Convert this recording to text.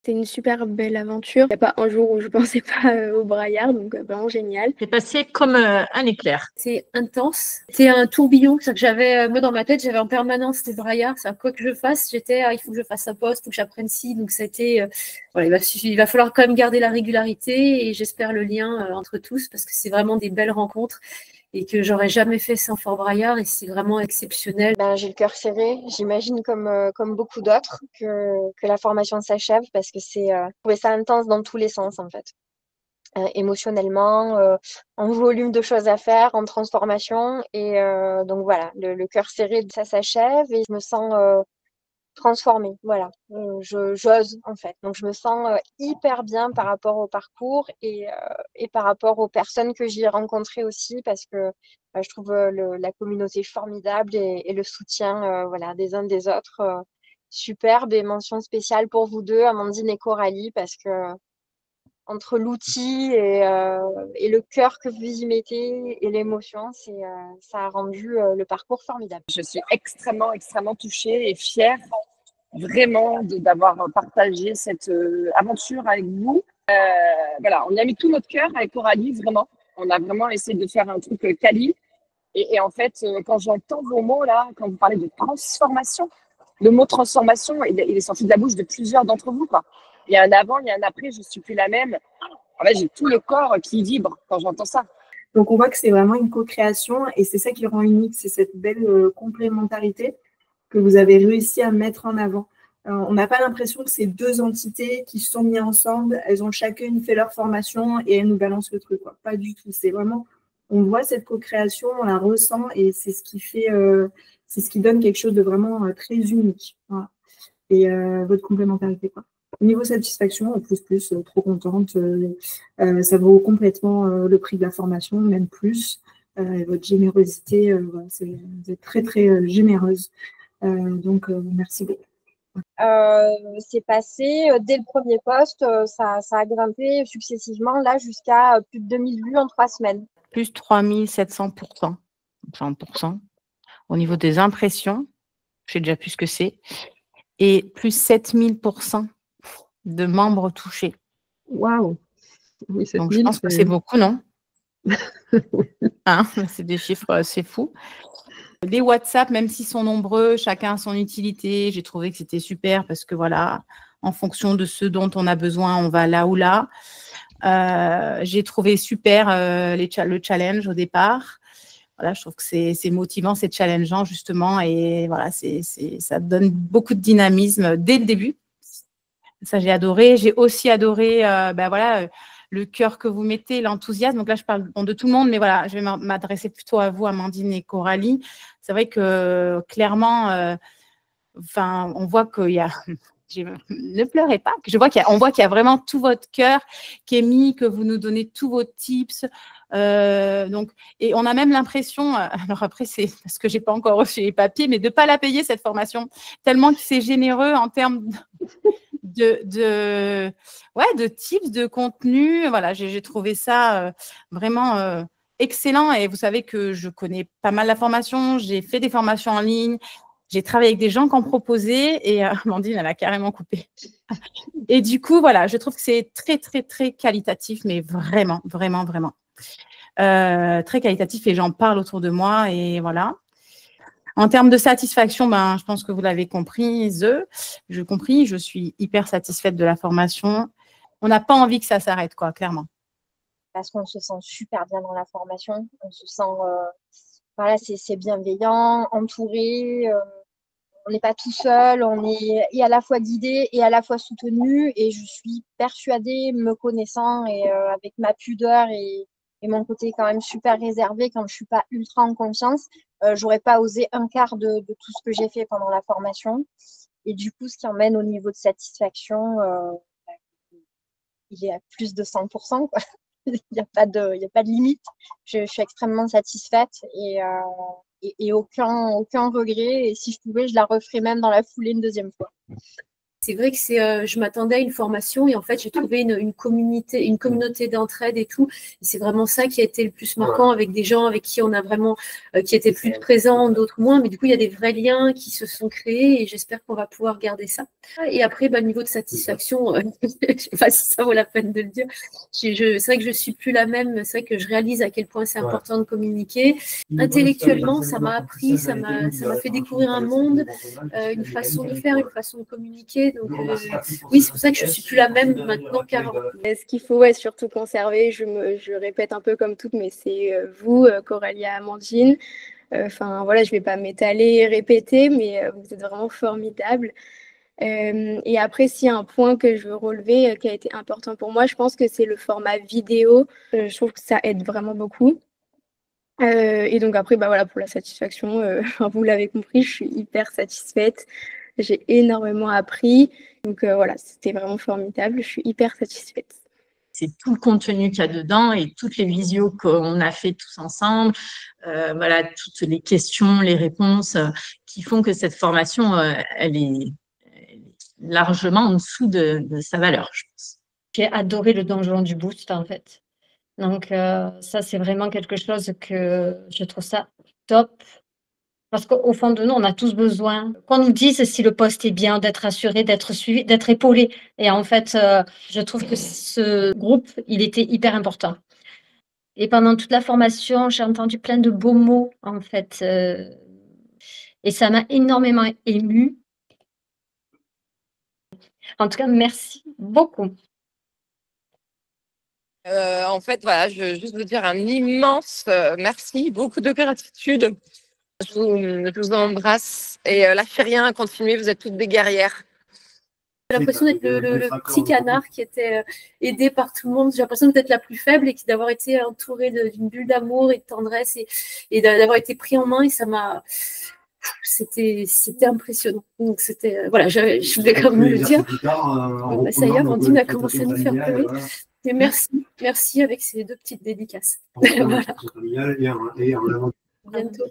C'est une super belle aventure. Il n'y a pas un jour où je pensais pas au braillard, donc vraiment génial. C'est passé comme un éclair. C'est intense. C'est un tourbillon que j'avais, moi dans ma tête, j'avais en permanence des braillards. Ça, quoi que je fasse, j'étais, il faut que je fasse un poste, il faut que j'apprenne ci. Donc c'était, voilà, il va falloir quand même garder la régularité et j'espère le lien entre tous parce que c'est vraiment des belles rencontres et que j'aurais jamais fait sans Fort Braillard et c'est vraiment exceptionnel. Ben, j'ai le cœur serré, j'imagine comme beaucoup d'autres que la formation s'achève parce que je trouvais ça intense dans tous les sens en fait. Émotionnellement, en volume de choses à faire, en transformation et donc voilà, le cœur serré, ça s'achève et je me sens transformée, voilà. J'ose en fait. Donc je me sens hyper bien par rapport au parcours et par rapport aux personnes que j'y ai rencontrées aussi parce que je trouve la communauté formidable et le soutien voilà, des uns des autres superbe et mention spéciale pour vous deux, Amandine et Coralie, parce que entre l'outil et le cœur que vous y mettez et l'émotion, ça a rendu le parcours formidable. Je suis extrêmement, extrêmement touchée et fière vraiment d'avoir partagé cette aventure avec vous. Voilà, on y a mis tout notre cœur avec Coralie, vraiment. On a vraiment essayé de faire un truc quali. Et en fait, quand j'entends vos mots là, quand vous parlez de transformation, le mot transformation, il est sorti de la bouche de plusieurs d'entre vous, quoi. Il y a un avant, il y a un après, je ne suis plus la même. En fait, j'ai tout le corps qui vibre quand j'entends ça. Donc, on voit que c'est vraiment une co-création et c'est ça qui rend unique, c'est cette belle complémentarité que vous avez réussi à mettre en avant. On n'a pas l'impression que c'est deux entités qui se sont mises ensemble, elles ont chacune fait leur formation et elles nous balancent le truc, quoi. Pas du tout. C'est vraiment, on voit cette co-création, on la ressent et c'est ce qui fait, c'est ce qui donne quelque chose de vraiment très unique. Voilà. Et votre complémentarité, quoi. Au niveau satisfaction, trop contente. Ça vaut complètement le prix de la formation, même plus. Votre générosité, voilà, vous êtes très, très généreuse. Donc, merci beaucoup. C'est passé dès le premier poste, ça a grimpé successivement là jusqu'à plus de 2000 vues en 3 semaines. Plus 3700%. 100%. Au niveau des impressions, je sais déjà plus ce que c'est. Et plus 7000% de membres touchés. Waouh! Oui, Donc, je pense que c'est beaucoup, non? Hein, c'est des chiffres assez fous. Les WhatsApp, même s'ils sont nombreux, chacun a son utilité. J'ai trouvé que c'était super parce que voilà, en fonction de ce dont on a besoin, on va là ou là. J'ai trouvé super le challenge au départ. Voilà, je trouve que c'est motivant, c'est challengeant justement et voilà, ça donne beaucoup de dynamisme dès le début. Ça, j'ai adoré. J'ai aussi adoré voilà, le cœur que vous mettez, l'enthousiasme. Donc là, je parle de tout le monde, mais voilà, je vais m'adresser plutôt à vous, Amandine et Coralie. C'est vrai que clairement, on voit qu'il y a… Ne pleurez pas. On voit qu'il y a vraiment tout votre cœur qui est mis, que vous nous donnez tous vos tips. Et on a même l'impression, alors après, c'est parce que je n'ai pas encore reçu les papiers, mais de ne pas la payer, cette formation, tellement que c'est généreux en termes de tips, de contenu. Voilà, j'ai trouvé ça vraiment excellent. Et vous savez que je connais pas mal la formation. J'ai fait des formations en ligne. J'ai travaillé avec des gens qui en proposaient et Amandine, elle a carrément coupé. Et du coup, voilà, je trouve que c'est très, très, très qualitatif, mais vraiment, vraiment, vraiment. Très qualitatif et j'en parle autour de moi et voilà. En termes de satisfaction, je pense que vous l'avez compris, je suis hyper satisfaite de la formation. On n'a pas envie que ça s'arrête, quoi, clairement. Parce qu'on se sent super bien dans la formation, on se sent, voilà, c'est bienveillant, entouré, on n'est pas tout seul, on est et à la fois guidé et à la fois soutenu et je suis persuadée, me connaissant et avec ma pudeur et mon côté quand même super réservé quand je suis pas ultra en confiance, j'aurais pas osé un quart de tout ce que j'ai fait pendant la formation. Et du coup, ce qui emmène au niveau de satisfaction, il est à plus de 100%, quoi. Il n'y a pas de limite. Je suis extrêmement satisfaite et aucun regret. Et si je pouvais, je la referais même dans la foulée une deuxième fois. C'est vrai que je m'attendais à une formation et en fait, j'ai trouvé une communauté d'entraide et tout. Et c'est vraiment ça qui a été le plus marquant avec des gens avec qui on a vraiment, qui étaient plus présents, d'autres moins. Mais du coup, il y a des vrais liens qui se sont créés et j'espère qu'on va pouvoir garder ça. Et après, niveau de satisfaction, je ne sais pas si ça vaut la peine de le dire. C'est vrai que je suis plus la même. C'est vrai que je réalise à quel point c'est important de communiquer. Intellectuellement, ça m'a appris, ça m'a fait découvrir un monde, une façon de faire, une façon de communiquer. Donc, oui, c'est pour ça que je ne suis plus la même maintenant qu'avant. Ce qu'il faut surtout conserver, je répète un peu comme toutes, mais c'est vous, Coralia, Amandine. Enfin, voilà, je ne vais pas m'étaler, répéter, mais vous êtes vraiment formidables. Et après, s'il y a un point que je veux relever qui a été important pour moi, je pense que c'est le format vidéo. Je trouve que ça aide vraiment beaucoup. Et donc après, voilà, pour la satisfaction, vous l'avez compris, je suis hyper satisfaite. J'ai énormément appris. Donc voilà, c'était vraiment formidable. Je suis hyper satisfaite. C'est tout le contenu qu'il y a dedans et toutes les visios qu'on a fait tous ensemble. Voilà, toutes les questions, les réponses qui font que cette formation, elle est largement en dessous de sa valeur, je pense. J'ai adoré le donjon du Boost, en fait. Donc, ça, c'est vraiment quelque chose que je trouve ça top. Parce qu'au fond de nous, on a tous besoin qu'on nous dise si le poste est bien, d'être assuré, d'être suivi, d'être épaulé. Et en fait, je trouve que ce groupe, il était hyper important. Et pendant toute la formation, j'ai entendu plein de beaux mots, en fait. Et ça m'a énormément émue. En tout cas, merci beaucoup. En fait, voilà, je veux juste vous dire un immense merci, beaucoup de gratitude. Je vous embrasse et lâchez rien, continuez, vous êtes toutes des guerrières. J'ai l'impression d'être le petit canard qui était aidé par tout le monde. J'ai l'impression d'être la plus faible et d'avoir été entourée d'une bulle d'amour et de tendresse et d'avoir été pris en main et ça m'a... C'était impressionnant. Donc c'était... voilà, je voulais quand même le dire. Ça y est, Amandine a commencé à nous faire pleurer. Et merci avec ces 2 petites dédicaces. Voilà. À bientôt.